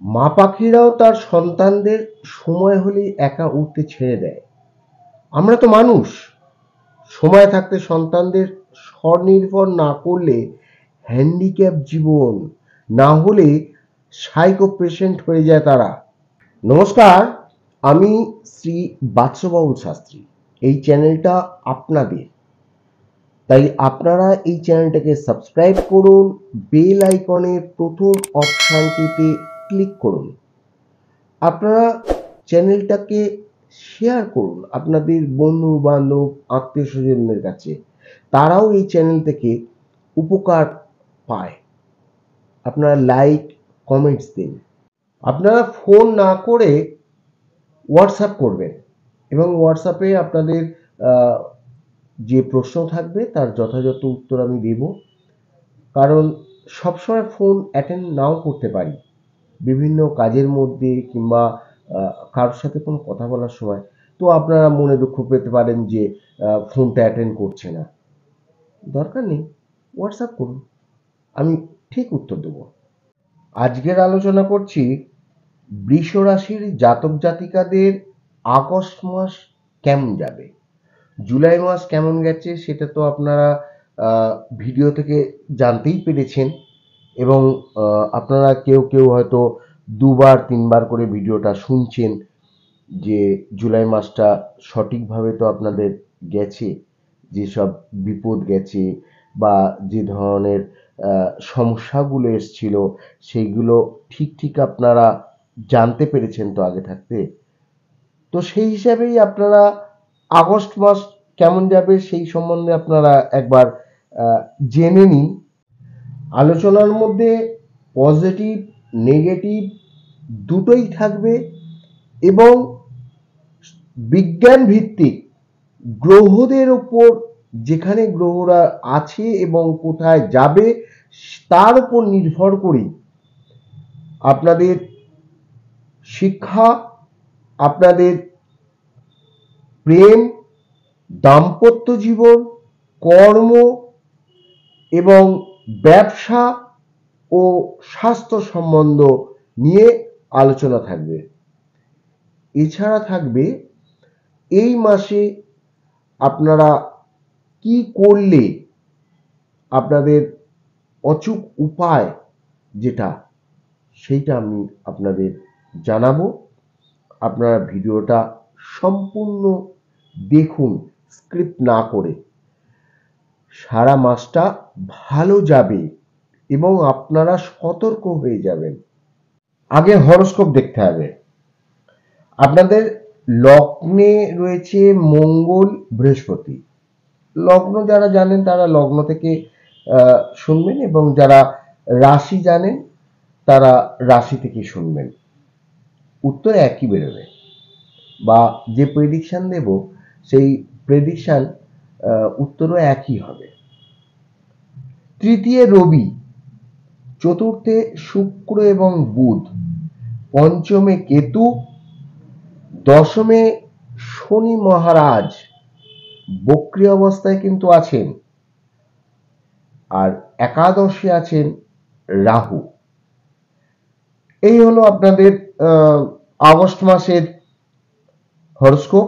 মা পাখিরাও তার সন্তানদের সময় হলেই একা উড়তে ছেড়ে দেয়। আমরা তো মানুষ, সময় থাকতে সন্তানদের স্বনির্ভর না করলে হ্যান্ডিক্যাপ জীবন, না হলে সাইকো পেশেন্ট হয়ে যায় তারা। নমস্কার, আমি শ্রী বাদশাহবাবু শাস্ত্রী। এই চ্যানেলটা আপনাদের, তাই আপনারা এই চ্যানেলটাকে সাবস্ক্রাইব করুন, বেল আইকনের প্রথম অপশানটিতে ক্লিক করুন। আপনারা চ্যানেলটাকে শেয়ার করুন আপনাদের বন্ধু বান্ধব আত্মীয় স্বজনদের কাছে, তারাও এই চ্যানেল থেকে উপকার পায়। আপনারা লাইক কমেন্টস দিন। আপনারা ফোন না করে হোয়াটসঅ্যাপ করবেন এবং হোয়াটসঅ্যাপে আপনাদের যে প্রশ্ন থাকবে তার যথাযথ উত্তর আমি দেব। কারণ সবসময় ফোন অ্যাটেন্ড নাও করতে পারি, বিভিন্ন কাজের মধ্যে কিংবা কারোর সাথে কোনো কথা বলার সময়। তো আপনারা মনে দুঃখ পেতে পারেন যে ফোনটা অ্যাটেন্ড করছে না। দরকার নেই, হোয়াটসঅ্যাপ করুন, আমি ঠিক উত্তর দেবো। আজকের আলোচনা করছি বৃষ রাশির জাতক জাতিকাদের আগস্ট মাস কেমন যাবে। জুলাই মাস কেমন গেছে সেটা তো আপনারা ভিডিও থেকে জানতেই পেরেছেন, এবং আপনারা কেউ কেউ হয়তো দুবার তিনবার করে ভিডিওটা শুনছেন যে জুলাই মাসটা সঠিকভাবে তো আপনাদের গেছে, যেসব বিপদ গেছে বা যে ধরনের সমস্যাগুলো এসছিল সেইগুলো ঠিক ঠিক আপনারা জানতে পেরেছেন তো আগে থাকতে। তো সেই হিসাবেই আপনারা আগস্ট মাস কেমন যাবে সেই সম্বন্ধে আপনারা একবার জেনে নিন। আলোচনার মধ্যে পজিটিভ নেগেটিভ দুটোই থাকবে, এবং বিজ্ঞান ভিত্তিক গ্রহদের ওপর, যেখানে গ্রহরা আছে এবং কোথায় যাবে তার উপর নির্ভর করে আপনাদের শিক্ষা, আপনাদের প্রেম, দাম্পত্য জীবন, কর্ম এবং ব্যবসা ও স্বাস্থ্য সম্বন্ধ নিয়ে আলোচনা থাকবে। এছাড়া থাকবে এই মাসে আপনারা কি করলে আপনাদের অচূক উপায় যেটা, সেইটা আমি আপনাদের জানাবো। আপনারা ভিডিওটা সম্পূর্ণ দেখুন, স্ক্রিপ্ট না করে। সারা মাসটা ভালো যাবে এবং আপনারা সতর্ক হয়ে যাবেন। আগে হরোস্কোপ দেখতে হবে। আপনাদের লগ্নে রয়েছে মঙ্গল বৃহস্পতি। লগ্ন যারা জানেন তারা লগ্ন থেকে শুনবেন, এবং যারা রাশি জানেন তারা রাশি থেকে শুনবেন। উত্তর একই বেরোবে, বা যে প্রেডিকশন দেব সেই প্রেডিকশন উত্তরও একই হবে। তৃতীয় রবি, চতুর্থে শুক্র এবং বুধ, পঞ্চমে কেতু, দশমে শনি মহারাজ বক্রী অবস্থায় কিন্তু আছেন, আর একাদশে আছেন রাহু। এই হলো আপনাদের আগস্ট মাসের হরোস্কোপ।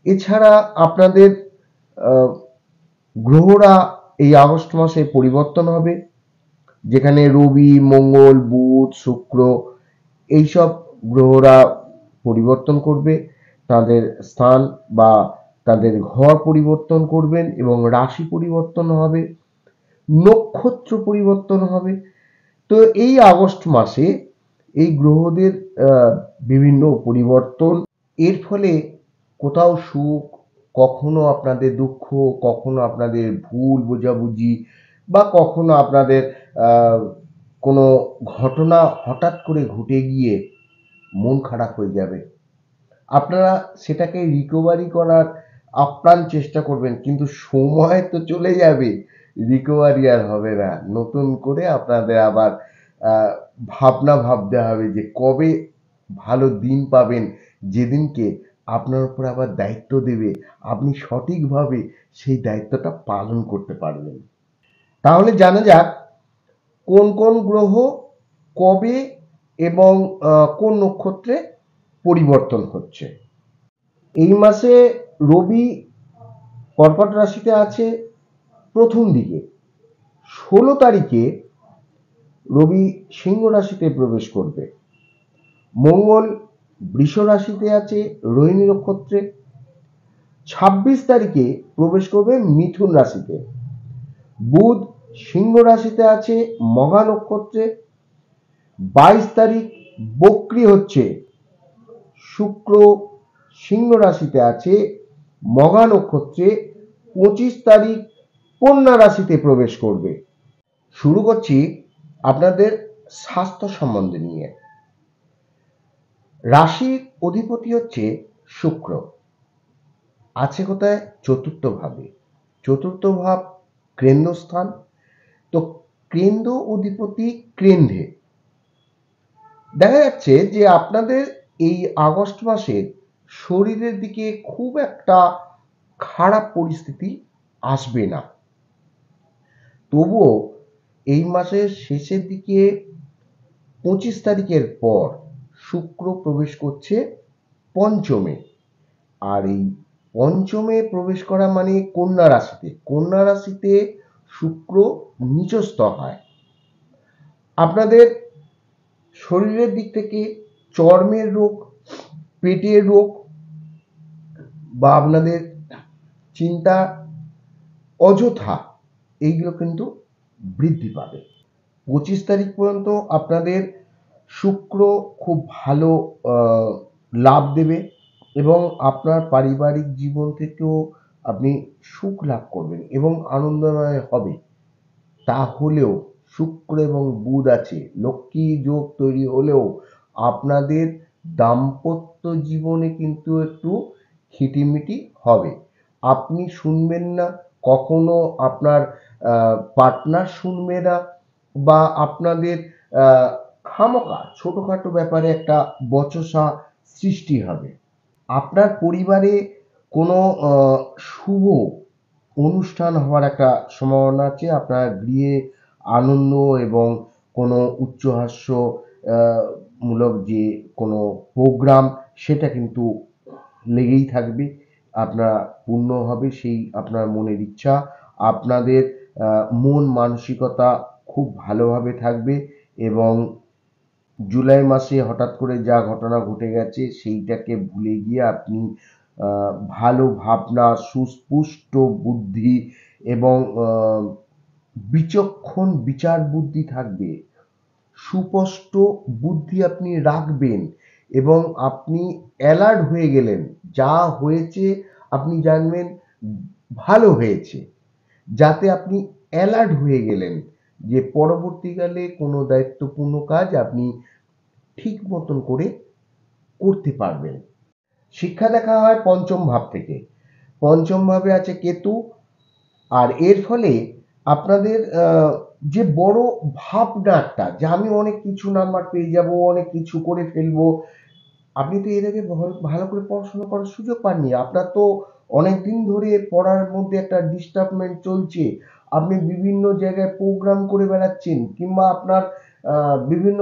এছাড়া আপনাদের গ্রহরা এই আগস্ট মাসে পরিবর্তন হবে, যেখানে রবি, মঙ্গল, বুধ, শুক্র এইসব গ্রহরা পরিবর্তন করবে, তাদের স্থান বা তাদের ঘর পরিবর্তন করবেন, এবং রাশি পরিবর্তন হবে, নক্ষত্র পরিবর্তন হবে। তো এই আগস্ট মাসে এই গ্রহদের বিভিন্ন পরিবর্তন, এর ফলে কোথাও সুখ, কখনো আপনাদের দুঃখ, কখনো আপনাদের ভুল বোঝাবুঝি, বা কখনো আপনাদের কোনো ঘটনা হঠাৎ করে ঘটে গিয়ে মন খারাপ হয়ে যাবে। আপনারা সেটাকে রিকভারি করার আপ্রাণ চেষ্টা করবেন, কিন্তু সময় তো চলে যাবে, রিকভারি আর হবে না। নতুন করে আপনাদের আবার ভাবনা ভাবতে হবে যে কবে ভালো দিন পাবেন, যেদিনকে আপনার উপর আবার দায়িত্ব দেবে, আপনি সঠিকভাবে সেই দায়িত্বটা পালন করতে পারবেন। তাহলে জানা যাক কোন কোন গ্রহ কবে এবং কোন নক্ষত্রে পরিবর্তন হচ্ছে। এই মাসে রবি কর্কট রাশিতে আছে প্রথম দিকে, 16 তারিখে রবি সিংহ রাশিতে প্রবেশ করবে। মঙ্গল বৃষ রাশিতে আছে রোহিণী নক্ষত্রে, 26 তারিখে প্রবেশ করবে মিথুন রাশিতে। বুধ সিংহ রাশিতে আছে মঘা নক্ষত্রে, 22 তারিখ বক্রী হচ্ছে। শুক্র সিংহ রাশিতে আছে মঘা নক্ষত্রে, 25 তারিখ কন্যা রাশিতে প্রবেশ করবে। শুরু করছি আপনাদের স্বাস্থ্য সম্বন্ধে নিয়ে। রাশির অধিপতি হচ্ছে শুক্র, আছে কোথায়? চতুর্থ ভাবে। চতুর্থ ভাব কেন্দ্রস্থান, তো কেন্দ্র অধিপতি কেন্দ্রে। দেখা যাচ্ছে যে আপনাদের এই আগস্ট মাসে শরীরের দিকে খুব একটা খারাপ পরিস্থিতি আসবে না, তবুও এই মাসের শেষের দিকে 25 তারিখের পর শুক্র প্রবেশ করছে পঞ্চমে। আর এই পঞ্চমে প্রবেশ করা মানে কন্যা রাশিতে। কন্যা রাশিতে শুক্র নিচস্থ হয়। আপনাদের শরীরের দিক থেকে চর্মের রোগ, পেটের রোগ বা আপনাদের চিন্তা অযথা এইগুলো কিন্তু বৃদ্ধি পাবে। 25 তারিখ পর্যন্ত আপনাদের শুক্র খুব ভালো লাভ দেবে এবং আপনার পারিবারিক জীবন থেকেও আপনি সুখ লাভ করবেন এবং আনন্দময় হবে। তাহলেও শুক্র এবং বুধ আছে, লক্ষ্মী যোগ তৈরি হলেও আপনাদের দাম্পত্য জীবনে কিন্তু একটু খিটিমিটি হবে। আপনি শুনবেন না, কখনো আপনার পার্টনার শুনবে না, বা আপনাদের খামোকা ছোটখাটো ব্যাপারে একটা বচসা সৃষ্টি হবে। আপনার পরিবারে কোনো শুভ অনুষ্ঠান হওয়ার একটা সম্ভাবনা আছে। আপনার গৃহে আনন্দ এবং কোনো উচ্চহাস্য মূলক যে কোনো প্রোগ্রাম, সেটা কিন্তু লেগেই থাকবে। আপনার পূর্ণ হবে সেই আপনার মনের ইচ্ছা। আপনাদের মন মানসিকতা খুব ভালোভাবে থাকবে এবং জুলাই মাসে হঠাৎ করে যা ঘটনা ঘটে গেছে সেইটাকে ভুলে গিয়ে আপনি ভালো ভাবনা, সুস্পষ্ট বুদ্ধি এবং বিচক্ষণ বিচার বুদ্ধি থাকবে। সুস্পষ্ট বুদ্ধি আপনি রাখবেন এবং আপনি অ্যালার্ট হয়ে গেলেন। যা হয়েছে আপনি জানবেন ভালো হয়েছে, যাতে আপনি অ্যালার্ট হয়ে গেলেন যে পরবর্তীকালে কোনো দায়িত্বপূর্ণ কাজ আপনি ঠিক মতন করে করতে পারবেন। শিক্ষা দেখা হয় পঞ্চম ভাব থেকে। পঞ্চম ভাবে আছে কেতু, আর এর ফলে আপনাদের যে বড় ভাবনাটা যে আমি অনেক কিছু নাম্বার পেয়ে যাব, অনেক কিছু করে ফেলবো, আপনি তো এর আগে ভালো করে পড়াশোনা করার সুযোগ পাননি। আপনার তো অনেক দিন ধরে পড়ার মধ্যে একটা ডিস্টার্বমেন্ট চলছে। আপনি বিভিন্ন জায়গায় প্রোগ্রাম করে বেড়াচ্ছেন, কিংবা আপনার বিভিন্ন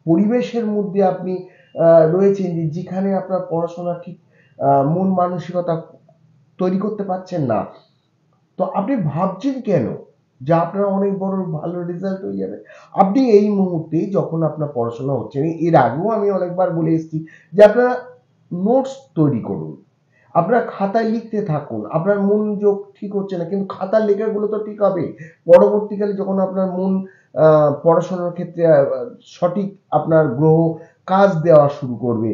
পরিবেশের মধ্যে আপনি রয়েছেন যেখানে আপনার পড়াশোনা ঠিক মন মানসিকতা তৈরি করতে পারছেন না। তো আপনি ভাবছেন কেন যে আপনার অনেক বড় ভালো রেজাল্ট হয়ে যাবে? আপনি এই মুহূর্তে যখন আপনার পড়াশোনা হচ্ছে না, এর আগেও আমি অনেকবার বলে এসেছি যে আপনারা নোটস তৈরি করুন, আপনার খাতায় লিখতে থাকুন। আপনার মনোযোগ ঠিক হচ্ছে না, কিন্তু খাতার লেখাগুলো তো ঠিক হবে। পরবর্তীকালে যখন আপনার মন পড়াশোনার ক্ষেত্রে সঠিক আপনার গ্রহ কাজ দেওয়া শুরু করবে,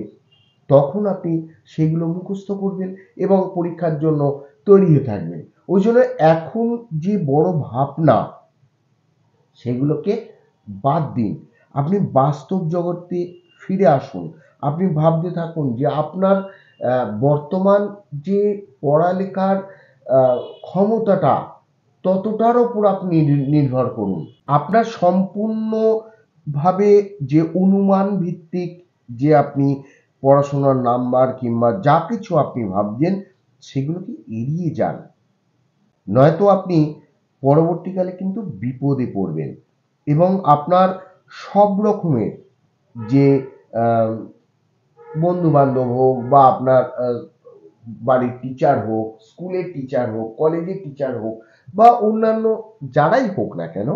তখন আপনি সেগুলো মুখস্থ করবেন এবং পরীক্ষার জন্য তৈরি হয়ে থাকবেন। ওই জন্য এখন যে বড় ভাবনা সেগুলোকে বাদ দিন, আপনি বাস্তব জগতে ফিরে আসুন। আপনি ভাবতে থাকুন যে আপনার বর্তমান যে পড়ালেখার ক্ষমতাটা, ততটার ওপর আপনি নির্ভর করুন। আপনার সম্পূর্ণভাবে যে অনুমান ভিত্তিক যে আপনি পড়াশোনার নাম্বার কিংবা যা কিছু আপনি ভাবছেন, সেগুলোকে এড়িয়ে যান, নয়তো আপনি পরবর্তীকালে কিন্তু বিপদে পড়বেন এবং আপনার সব রকমের যে বন্ধু বান্ধব হোক বা আপনার বাড়ির টিচার হোক, স্কুলের টিচার হোক, কলেজের টিচার হোক বা অন্যান্য যারাই হোক না কেন,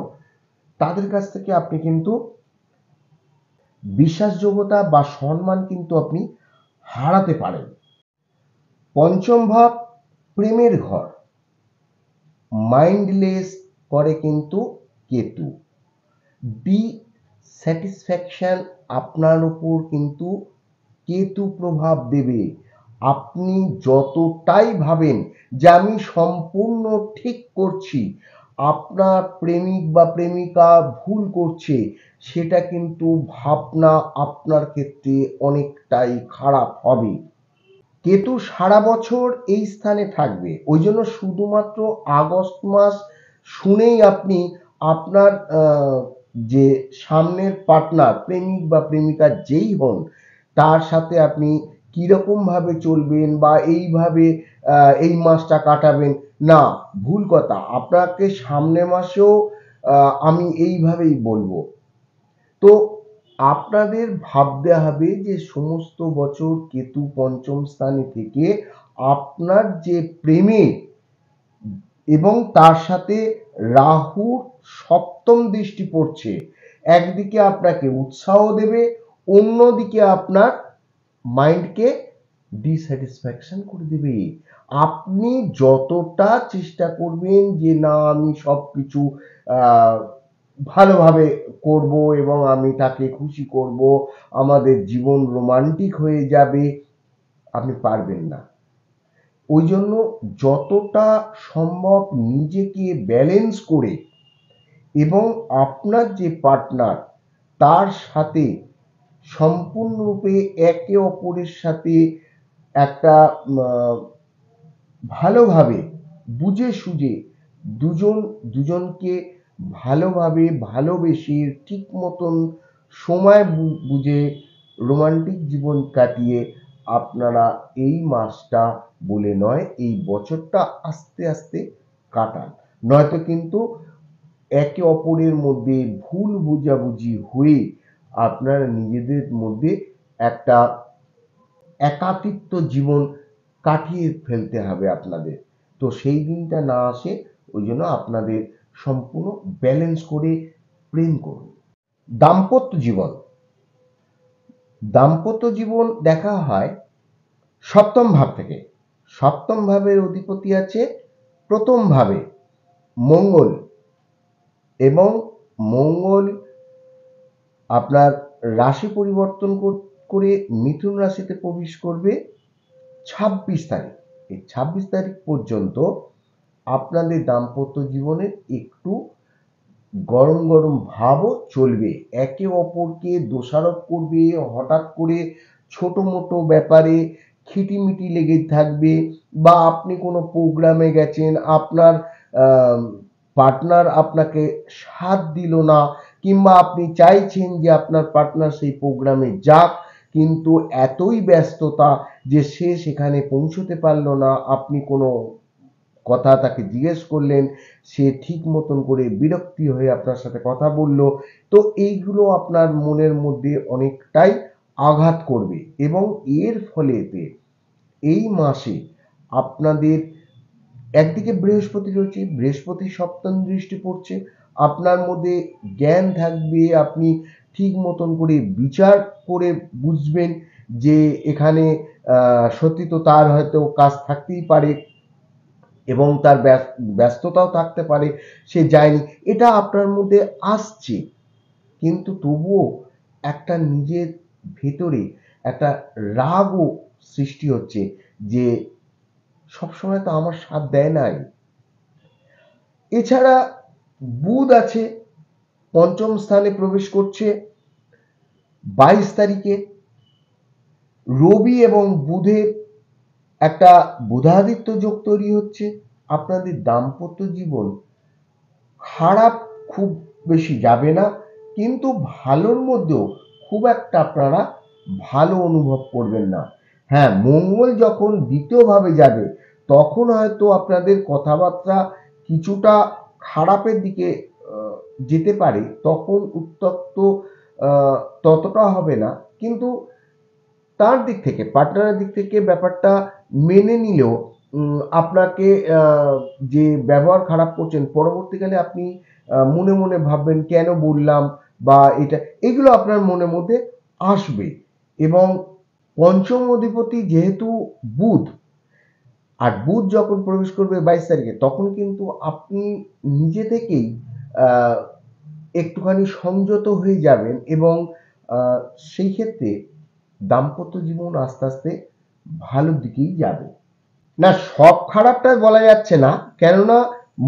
তাদের কাছ থেকে আপনি কিন্তু বিশ্বাসযোগ্যতা বা সম্মান কিন্তু আপনি হারাতে পারেন। পঞ্চম ভাব প্রেমের ঘর, মাইন্ডলেস করে কিন্তু কেতু। ডিস্যাটিসফ্যাকশন আপনার উপর কিন্তু কেতু প্রভাব দেবে। আপনি যতটাই ভাবেন যে আমি সম্পূর্ণ ঠিক করছি, আপনার প্রেমিক বা প্রেমিকা ভুল করছে, সেটা কিন্তু ভাবনা আপনার ক্ষেত্রে অনেকটাই খারাপ হবে। কেতু সারা বছর এই স্থানে থাকবে, ওই জন্য শুধুমাত্র আগস্ট মাস শুনেই আপনি আপনার যে সামনের পার্টনার, প্রেমিক বা প্রেমিকা যেই হন, তার সাথে আপনি কিরকম ভাবে চলবেন বা এইভাবে এই মাসটা কাটাবেন, না, ভুল কথা। আপনাকে সামনের মাসেও আমি এইভাবেই বলবো। তো আপনাদের ভাবতে হবে যে সমস্ত বছর কেতু পঞ্চম স্থানে থেকে আপনার যে প্রেমে এবং তার সাথে রাহুর সপ্তম দৃষ্টি পড়ছে, একদিকে আপনাকে উৎসাহ দেবে, অন্যদিকে আপনার মাইন্ডকে ডিস্যাটিসফ্যাকশন করে দেবে। আপনি যতটা চেষ্টা করবেন যে না আমি সবকিছু ভালোভাবে করব এবং আমি তাকে খুশি করব, আমাদের জীবন রোমান্টিক হয়ে যাবে, আপনি পারবেন না। ওই জন্য যতটা সম্ভব নিজেকে ব্যালেন্স করে এবং আপনার যে পার্টনার তার সাথে সম্পূর্ণরূপে একে অপরের সাথে একটা ভালোভাবে বুঝে সুঝে দুজনকে ভালোভাবে ভালোবেসে ঠিক মতন সময় বুঝে রোমান্টিক জীবন কাটিয়ে আপনারা এই মাসটা বলে নয়, এই বছরটা আস্তে আস্তে কাটান। নয়তো কিন্তু একে অপরের মধ্যে ভুল বোঝাবুঝি হয়ে আপনারা নিজেদের মধ্যে একটা একাকিত্ব জীবন কাটিয়ে ফেলতে হবে আপনাদের। তো সেই দিনটা না আসে, ওই জন্য আপনাদের সম্পূর্ণ ব্যালেন্স করে প্রেম করুন। দাম্পত্য জীবন, দাম্পত্য জীবন দেখা হয় সপ্তম ভাব থেকে। সপ্তম ভাবের অধিপতি আছে প্রথম ভাবে মঙ্গল, এবং মঙ্গল আপনার রাশি পরিবর্তন করে মিথুন রাশিতে প্রবেশ করবে 26 তারিখ। এই 26 তারিখ পর্যন্ত আপনাদের দাম্পত্য জীবনে একটু গরম গরম ভাবও চলবে, একে অপরকে দোষারোপ করবে, হঠাৎ করে ছোট মোটো ব্যাপারে খিটিমিটি লেগে থাকবে, বা আপনি কোনো প্রোগ্রামে গেছেন, আপনার পার্টনার আপনাকে সাথ দিল না, কিংবা আপনি চাইছেন যে আপনার পার্টনার সেই প্রোগ্রামে যাক, কিন্তু এতই ব্যস্ততা যে সে সেখানে পৌঁছতে পারলো না, আপনি কোনো কথা তাকে জিজ্ঞেস করলেন, সে ঠিক মতন করে বিরক্তি হয়ে আপনার সাথে কথা বলল, তো এইগুলো আপনার মনের মধ্যে অনেকটাই আঘাত করবে। এবং এর ফলেতে এই মাসে আপনাদের একদিকে বৃহস্পতি রয়েছে, বৃহস্পতির সপ্তম দৃষ্টি পড়ছে, আপনার মধ্যে জ্ঞান থাকবে, আপনি ঠিক মতন করে বিচার করে বুঝবেন যে এখানে সত্যি তো তার হয়তো কাজ থাকতেই পারে এবং তার ব্যস্ততাও থাকতে পারে, সে যায়নি, এটা আপনার মধ্যে আসছে। কিন্তু তবুও একটা নিজের ভেতরে একটা রাগও সৃষ্টি হচ্ছে যে সবসময় তো আমার সাথ দেয় নাই। এছাড়া বুধ আছে, পঞ্চম স্থানে প্রবেশ করছে 22 তারিখে। রবি এবং বুধের একটা বুধাদিত্য যোগ তৈরি হচ্ছে। আপনাদের দাম্পত্য জীবন খারাপ খুব বেশি যাবে না, কিন্তু ভালোর মধ্যেও খুব একটা আপনারা ভালো অনুভব করবেন না। হ্যাঁ, মঙ্গল যখন দ্বিতীয়ভাবে যাবে তখন হয়তো আপনাদের কথাবার্তা কিছুটা খারাপের দিকে যেতে পারে, তখন উত্তপ্ত ততটা হবে না, কিন্তু তার দিক থেকে, পার্টনারের দিক থেকে ব্যাপারটা মেনে নিলেও আপনাকে যে ব্যবহার খারাপ করছেন, পরবর্তীকালে আপনি মনে মনে ভাববেন কেন বললাম, বা এটা, এগুলো আপনার মনের মধ্যে আসবে। এবং পঞ্চম অধিপতি যেহেতু বুধ, আর বুধ যখন প্রবেশ করবে 22 তারিখে, তখন কিন্তু আপনি নিজে থেকেই আহ, একটুখানি সংযত হয়ে যাবেন, এবং সেই ক্ষেত্রে দাম্পত্য জীবন আস্তে আস্তে ভালোর দিকেই যাবে। না, সব খারাপটা বলা যাচ্ছে না, কেননা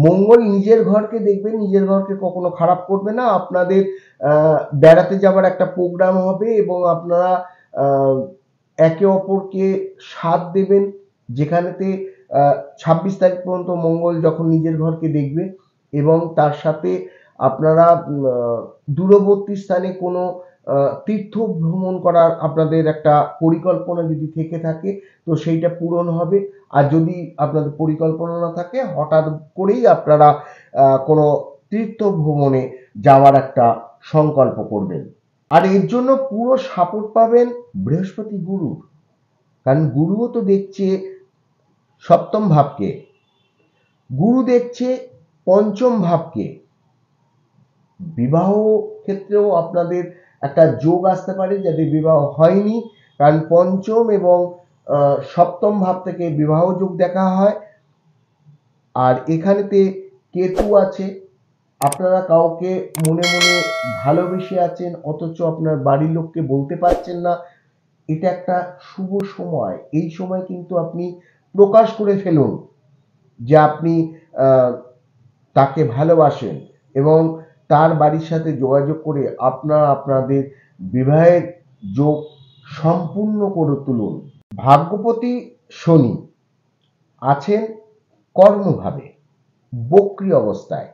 মঙ্গল নিজের ঘরকে দেখবে, নিজের ঘরকে কখনো খারাপ করবে না। আপনাদের বেড়াতে যাবার একটা প্রোগ্রাম হবে, এবং আপনারা আহ, একে অপরকে সাথ দেবেন, যেখানেতে 26 তারিখ পর্যন্ত মঙ্গল যখন নিজের ঘরকে দেখবে, এবং তার সাথে আপনারা দূরবর্তী স্থানে কোনো তীর্থ ভ্রমণ করার আপনাদের একটা পরিকল্পনা যদি থেকে থাকে, তো সেইটা পূরণ হবে। আর যদি আপনাদের পরিকল্পনা না থাকে, হঠাৎ করেই আপনারা কোনো তীর্থ ভ্রমণে যাওয়ার একটা সংকল্প করবেন। আর এর জন্য পুরো সাপোর্ট পাবেন বৃহস্পতি গুরুর, কারণ গুরুও তো দেখছে সপ্তম ভাবকে, গুরু দেখছে পঞ্চম ভাবকে। বিবাহ ক্ষেত্রেও আপনাদের একটা যোগ আসতে পারে যাদের বিবাহ হয়নি, কারণ পঞ্চম এবং সপ্তম ভাব থেকে বিবাহ যোগ দেখা হয়। আর এখানেতে কেতু আছে, আপনারা কাউকে মনে মনে ভালোবেসে আছেন, অথচ আপনার বাড়ির লোককে বলতে পারছেন না, এটা একটা শুভ সময়। এই সময় কিন্তু আপনি প্রকাশ করে ফেলুন যে আপনি তাকে ভালোবাসেন, এবং তার বাড়ির সাথে যোগাযোগ করে আপনাদের বিবাহের যোগ সম্পূর্ণ করে তুলুন। ভাগ্যপতি শনি আছেন কর্মভাবে, বক্রী অবস্থায়,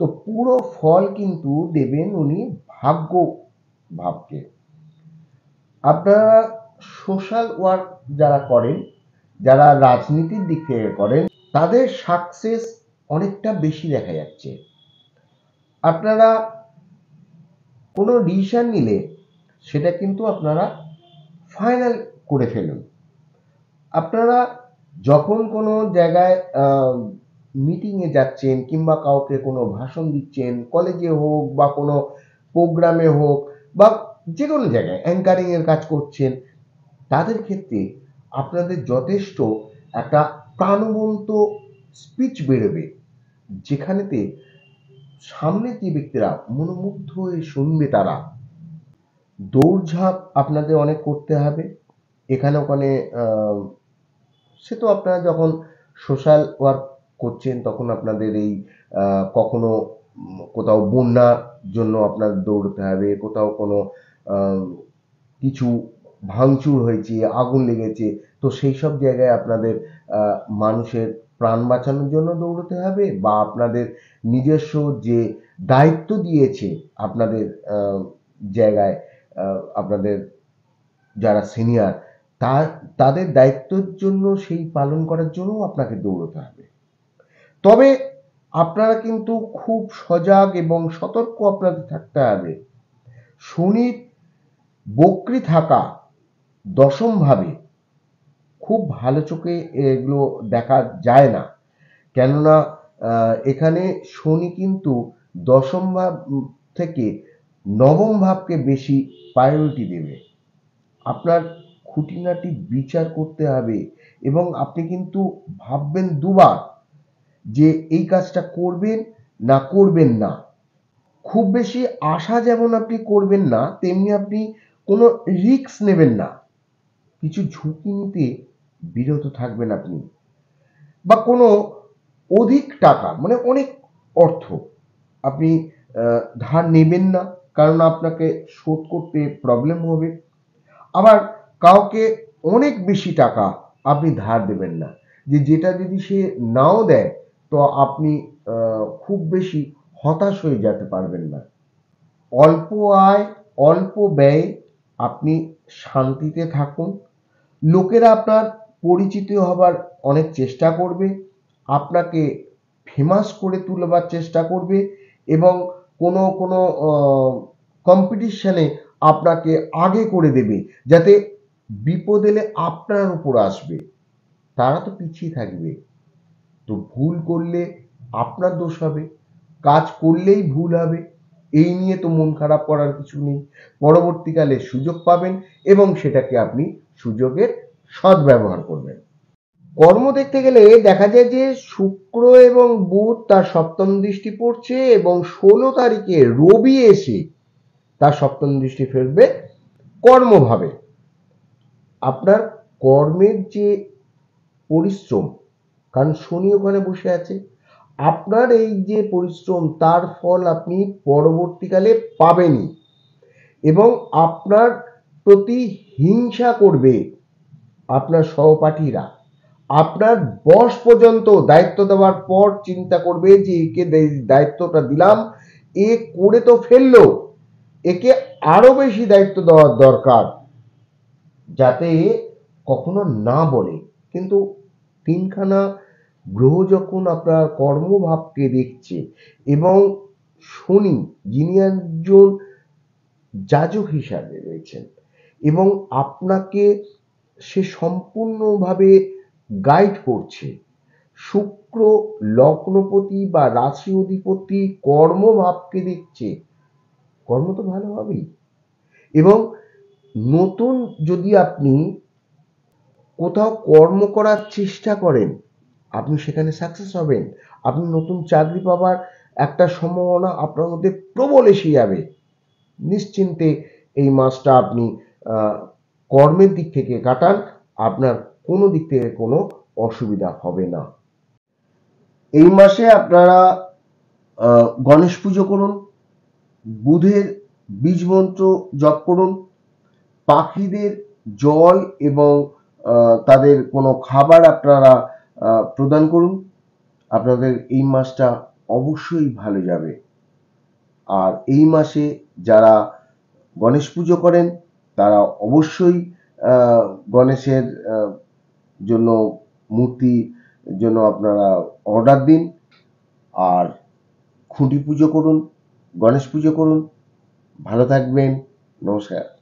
তো পুরো ফল কিন্তু দেবেন উনি ভাগ্য ভাবকে। আপনারা সোশ্যাল ওয়ার্ক যারা করেন, যারা রাজনীতির দিক থেকে করেন, তাদের সাকসেস অনেকটা বেশি দেখা যাচ্ছে। আপনারা কোনো ডিসিশন নিলে সেটা কিন্তু আপনারা ফাইনাল করে ফেলুন। আপনারা যখন কোনো জায়গায় মিটিংয়ে যাচ্ছেন, কিংবা কাউকে কোনো ভাষণ দিচ্ছেন, কলেজে হোক বা কোনো প্রোগ্রামে হোক, বা যে কোনো জায়গায় অ্যাঙ্কারিংয়ের কাজ করছেন, তাদের ক্ষেত্রে আপনাদের যথেষ্ট একটা প্রাণবন্ত স্পিচ বেরোবে, যেখানেতে সামনের যে ব্যক্তিরা মনোমুগ্ধ হয়ে শুনবে। তারা দৌড়ঝাঁপ আপনাদের অনেক করতে হবে এখানে ওখানে। সে তো আপনারা যখন সোশ্যাল ওয়ার্ক করছেন, তখন আপনাদের এই কখনো কোথাও বন্যার জন্য আপনার দৌড়তে হবে, কোথাও কোনো কিছু ভাঙচুর হয়েছে, আগুন লেগেছে, তো সেই সব জায়গায় আপনাদের মানুষের প্রাণ বাঁচানোর জন্য দৌড়তে হবে, বা আপনাদের নিজস্ব যে দায়িত্ব দিয়েছে আপনাদের জায়গায়, আপনাদের যারা সিনিয়র, তাদের দায়িত্বের জন্য সেই পালন করার জন্য আপনাকে দৌড়তে হবে। তবে আপনারা কিন্তু খুব সজাগ এবং সতর্ক আপনাদের থাকতে হবে। শনির বক্রী থাকা দশম ভাবে খুব ভালো চোখে এগুলো দেখা যায় না, কেননা এখানে শনি কিন্তু দশম ভাব থেকে নবম ভাবকে বেশি প্রায়োরিটি দেবে। আপনার খুঁটিনাটি বিচার করতে হবে, এবং আপনি কিন্তু ভাববেন দুবার যে এই কাজটা করবেন না করবেন না। খুব বেশি আশা যেমন আপনি করবেন না, তেমনি আপনি কোনো রিস্ক নেবেন না। কিছু ঝুঁকি নিতে বিরত থাকবেন আপনি, বা কোনো অধিক টাকা, মানে অনেক অর্থ আপনি ধার নেবেন না, কারণ আপনাকে শোধ করতে প্রবলেম হবে। আবার কাউকে অনেক বেশি টাকা আপনি ধার দেবেন না, যেটা যদি সে নাও দেয়, তো আপনি খুব বেশি হতাশ হয়ে যেতে পারবেন না। অল্প আয়, অল্প ব্যয়ে আপনি শান্তিতে থাকুন। লোকেরা আপনার পরিচিত হবার অনেক চেষ্টা করবে, আপনাকে ফেমাস করে তুলবার চেষ্টা করবে, এবং কোনো কোনো কম্পিটিশনে আপনাকে আগে করে দেবে, যাতে বিপদ এলে আপনার উপর আসবে। তারা তো পিছিয়ে থাকবে। তো ভুল করলে আপনার দোষ হবে, কাজ করলেই ভুল হবে, এই নিয়ে তো মন খারাপ করার কিছু নেই। পরবর্তীকালে সুযোগ পাবেন এবং সেটাকে আপনি সুযোগের সদ্ব্যবহার করবেন। কর্ম দেখতে গেলে দেখা যায় যে শুক্র এবং বুধ তার সপ্তম দৃষ্টি পড়ছে এবং 16 তারিখে রবি এসে তার সপ্তম দৃষ্টি ফেলবে কর্মভাবে। আপনার কর্মের যে পরিশ্রম, কারণ শনি ওখানে বসে আছে, আপনার এই যে পরিশ্রম তার ফল আপনি পরবর্তীকালে পাবেনই এবং আপনার প্রতি হিংসা করবে আপনার সহপাঠীরা। আপনার বস পর্যন্ত দায়িত্ব দেওয়ার পর চিন্তা করবে যে একে দায়িত্বটা দিলাম, এ করে তো ফেললো, একে আরো বেশি দায়িত্ব দেওয়ার দরকার, যাতে কখনো না বলে। কিন্তু তিনখানা গ্রহ যখন আপনার কর্মভাবকে দেখছে এবং শনি যিনি একজন যাজক হিসাবে রয়েছেন এবং আপনাকে সে সম্পূর্ণভাবে গাইড করছে, শুক্র লগ্নপতি বা রাশি অধিপতি কর্মভাবকে দেখছে, কর্ম তো ভালো হবেই। এবং নতুন যদি আপনি কোথাও কর্ম করার চেষ্টা করেন, আপনি সেখানে সাকসেস হবেন। আপনি নতুন চাকরি পাবার একটা সম্ভাবনা আপনার মধ্যে প্রবল এসে যাবে। নিশ্চিন্তে এই মাসটা আপনি কর্মের দিক থেকে কাটান, আপনার কোনো দিক থেকে কোনো অসুবিধা হবে না। এই মাসে আপনারা গণেশ পুজো করুন, বুধের বীজ মন্ত্র জপ করুন, পাখিদের জল এবং তাদের কোনো খাবার আপনারা প্রদান করুন। আপনাদের এই মাসটা অবশ্যই ভালো যাবে। আর এই মাসে যারা গণেশ পুজো করেন তারা অবশ্যই গণেশের জন্য মূর্তি জন্য আপনারা অর্ডার দিন আর খুঁটি পুজো করুন, গণেশ পুজো করুন। ভালো থাকবেন। নমস্কার।